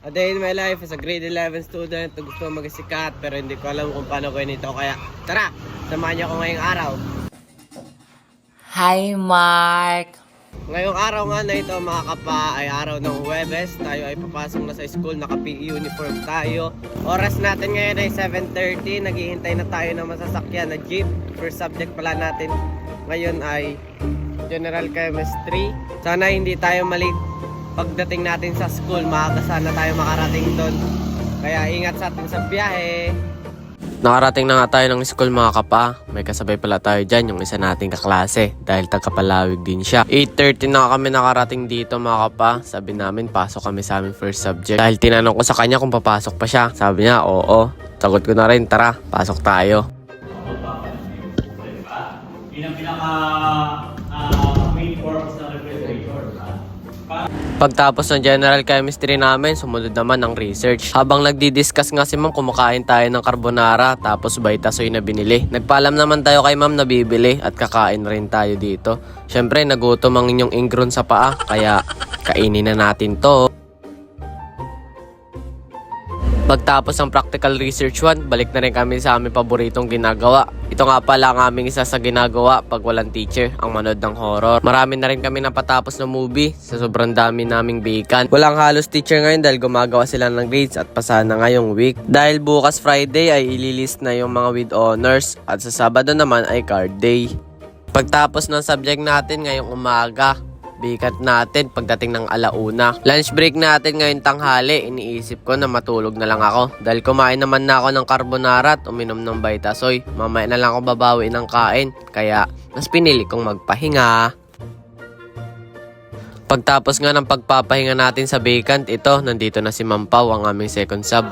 A day in my life as a grade 11 student na gusto magsikat pero hindi ko alam kung paano ko ito. Kaya tara, samahan niyo ako ngayong araw. Hi, Mark! Ngayong araw nga na ito mga kapa ay araw ng Huwebes. Tayo ay papasok na sa school, naka-PE uniform tayo. Oras natin ngayon ay 7:30. Naghihintay na tayo ng masasakyan na jeep. First subject pala natin ngayon ay General Chemistry. Sana hindi tayo mali pagdating natin sa school. Maaga sana tayo makarating doon. Kaya ingat sa atin sa biyahe. Nakarating na nga tayo ng school mga kapa. May kasabay pala tayo dyan, yung isa nating kaklase. Dahil taga-Palawig din siya. 8:30 na kami nakarating dito mga kapa. Sabi namin, pasok kami sa aming first subject. Dahil tinanong ko sa kanya kung papasok pa siya. Sabi niya, oo. Sagot ko na rin, tara, pasok tayo. Yun ang pinaka main purpose ng refrigerator. Pagtapos ng general chemistry namin, sumunod naman ang research. Habang nagdi-discuss nga si ma'am, kumakain tayo ng carbonara tapos Vitasoy na binili. Nagpaalam naman tayo kay ma'am na bibili at kakain rin tayo dito. Syempre, nagutom ang inyong ingron sa paa, kaya kainin na natin to. Pagtapos ng practical research 1, balik na rin kami sa aming paboritong ginagawa. Ito nga pala ang aming isa sa ginagawa pag walang teacher, ang manood ng horror. Marami na rin kami napatapos na movie sa sobrang dami naming bikan. Walang halos teacher ngayon dahil gumagawa sila ng grades at pasahan na ngayong week. Dahil bukas Friday ay ililist na yung mga with honors at sa Sabado naman ay card day. Pagtapos ng subject natin ngayong umaga, bikat natin pagdating ng alauna. Lunch break natin ngayon tanghali, iniisip ko na matulog na lang ako. Dahil kumain naman na ako ng carbonara at uminom ng Vitasoy. Mamaya na lang ako babawi ng kain. Kaya, mas pinili kong magpahinga. Pagtapos nga ng pagpapahinga natin sa vacant, ito, nandito na si Ma'am Pau, ang aming second sub.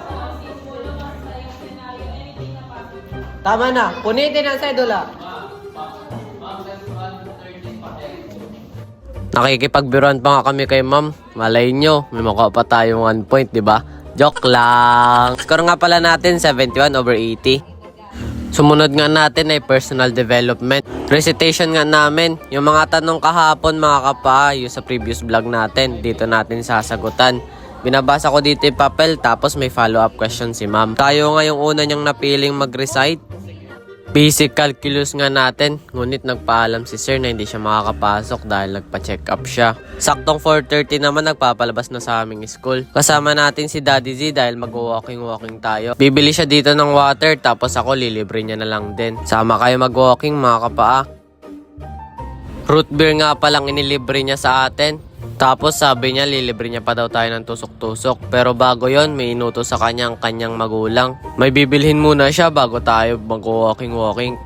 Tama na, punitin ang sedula. Nakikipagbiruan pa nga kami kay ma'am. Malay nyo, may makuha pa tayong 1 point, di ba? Joke lang. Score nga pala natin 71/80. Sumunod nga natin ay personal development. Recitation nga namin. Yung mga tanong kahapon mga kapa, yung sa previous vlog natin, dito natin sasagutan. Binabasa ko dito yung papel, tapos may follow-up question si ma'am. Tayo nga yung una niyang napiling mag-recite. Basic calculus nga natin, ngunit nagpaalam si sir na hindi siya makakapasok dahil nagpa-check up siya. Saktong 4:30 naman nagpapalabas na sa aming school. Kasama natin si Daddy Z dahil mag-walking tayo. Bibili siya dito ng water tapos ako lilibre niya na lang din. Sama kayo mag-walking mga kapaa. Root beer nga palang inilibre niya sa atin. Tapos sabi niya lilibre niya pa daw tayo ng tusok-tusok. Pero bago yon may inutos sa kanya ang kanyang magulang. May bibilhin muna siya bago tayo mag-walking.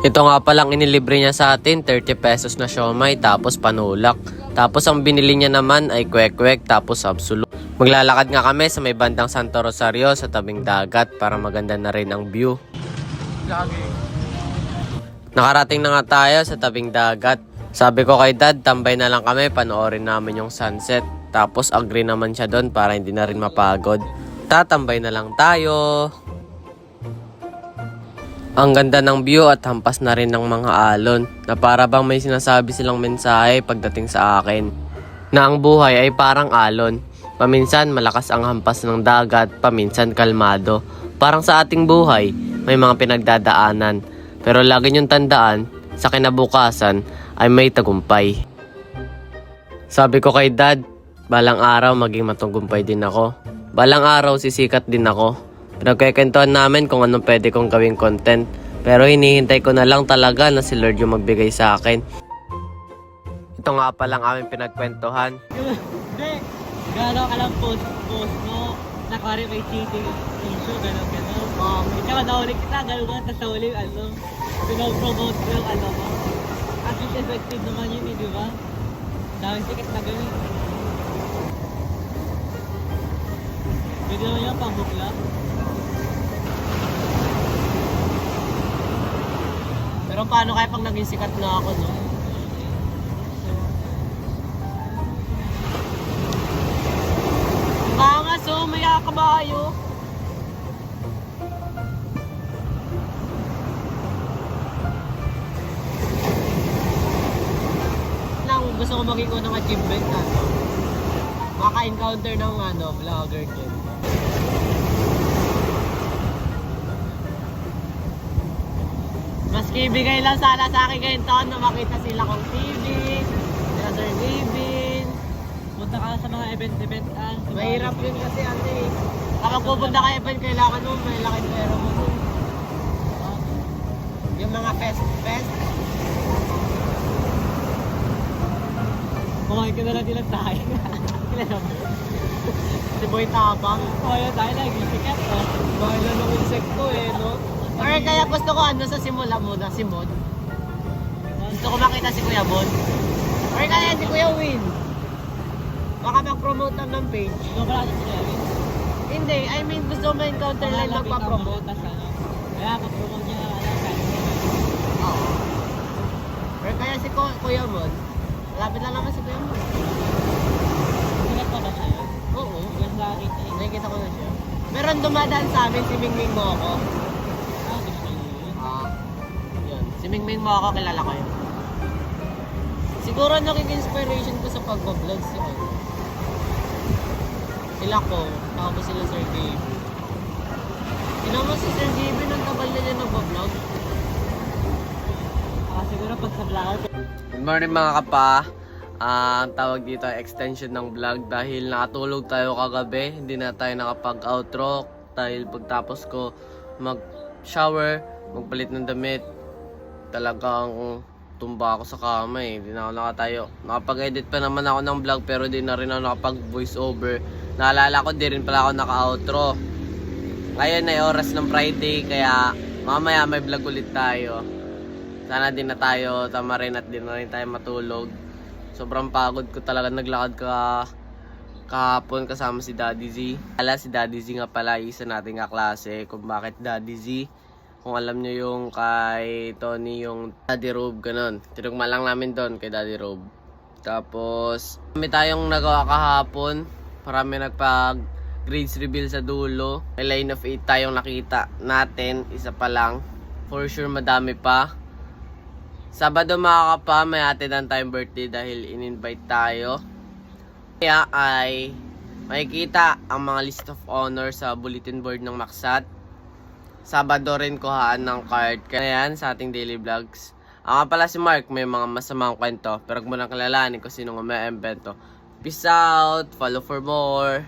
Ito nga palang inilibre niya sa atin, 30 pesos na siomay tapos panulak. Tapos ang binili niya naman ay kwek-kwek tapos absolute. Maglalakad nga kami sa may bandang Santo Rosario sa tabing dagat para maganda na rin ang view. Nakarating na nga tayo sa tabing dagat. Sabi ko kay dad, tambay na lang kami, panoorin namin yung sunset. Tapos agree naman siya doon para hindi na rin mapagod. Tatambay na lang tayo. Ang ganda ng view at hampas na rin ng mga alon na para bang may sinasabi silang mensahe pagdating sa akin. Na ang buhay ay parang alon. Paminsan malakas ang hampas ng dagat, paminsan kalmado. Parang sa ating buhay, may mga pinagdadaanan. Pero lagi niyong tandaan, sa kinabukasan ay may tagumpay. Sabi ko kay dad, balang araw maging matagumpay din ako. Balang araw sisikat din ako. Pinagkikwentuhan namin kung anong pwede kong gawing content. Pero hinihintay ko na lang talaga na si Lord yung magbigay sa akin. Ito nga palang aming pinagkwentuhan. Hindi, gano'n ka lang post mo. Nakari may cheating issue, gano'n. Ikaw, naulit kita, gano'n ka, tapos naulit, pinopromote ko yung mo. At least effective naman yun di ba? Dahil sikat na gawin. Pwede naman yung pambukla. Pero paano kaya pag naging sikat na ako, no? Angas oh, may kabayo. Gusto ko maging unang achievement na. makaka-encounter ng vlogger dyan. Maski ibigay lang sana sa akin ngayon taon na makita sila kong TV, sila Sir Gavin. Punta ka sa mga event-event. Mahirap yun kasi kapag pupunta ka event, kailangan mo may laking pera mo. Yung mga fest. Kumain ka na lang nila tayo. Kilala mo? Si Boy Tabang. Kumain tayo lagi. Sikat Bahala ng insekto no? Or kaya gusto ko sa simula muna, si Mod. Gusto ko makita si Kuya Mod. Or kaya si Kuya Win. Baka mag-promote lang ng page. Ikaw pala sa Kevin? Hindi, I mean gusto mo encounter lang magpa-promote. Kaya mag-promote niya Oo. Or kaya si Kuya Mod. Malapit lang naman si Kuya Mod. Sikat pa ba siya? Oo. Sikat sa akin eh. Nakikita ko na siya. Meron dumadaan sa amin si Mingming Moko. Gusto niyo yun. Yun. Si Mingming Moko, kilala ko yun. Siguro naging inspiration ko sa pagbablog sila ko, tapos sila Sir Gabe. Mo si Sir Gabe, nung tagal na niya nagbablog. Siguro pag sa vlogger. Good morning mga kapa. Ang tawag dito ay extension ng vlog dahil nakatulog tayo kagabi. Hindi na tayo nakapag-outro dahil pagtapos ko mag-shower, magpalit ng damit, talagang tumba ako sa kama eh. Hindi na ako nakatayo. Nakapag-edit pa naman ako ng vlog pero di na rin ako nakapag-voice over. Naalala ko di rin pala ako naka-outro. Ngayon ay oras ng Friday kaya mamaya may vlog ulit tayo. Sana din na tayo tama rin at din na rin tayo matulog. Sobrang pagod ko talaga, naglakad kahapon kasama si Daddy Z. Si Daddy Z nga pala isa nating kaklase. Kung bakit Daddy Z, kung alam nyo yung kay Tony yung Daddy Robe, ganun. Tinugma lang namin doon kay Daddy Robe. Tapos kami tayong nagawa kahapon. Marami nagpag grades reveal sa dulo. May line of 8 tayong nakita natin, isa pa lang. For sure madami pa. Sabado mga kapa, may atidan tayong birthday dahil in-invite tayo. Kaya ay makikita ang mga list of honor sa bulletin board ng Maksat. Sabado rin kuhaan ng card. Kaya yan sa ating daily vlogs. Ang pala si Mark, may mga masamang kwento. Pero huwag mo nang kilalanin kung sino nga may invento. Peace out, follow for more.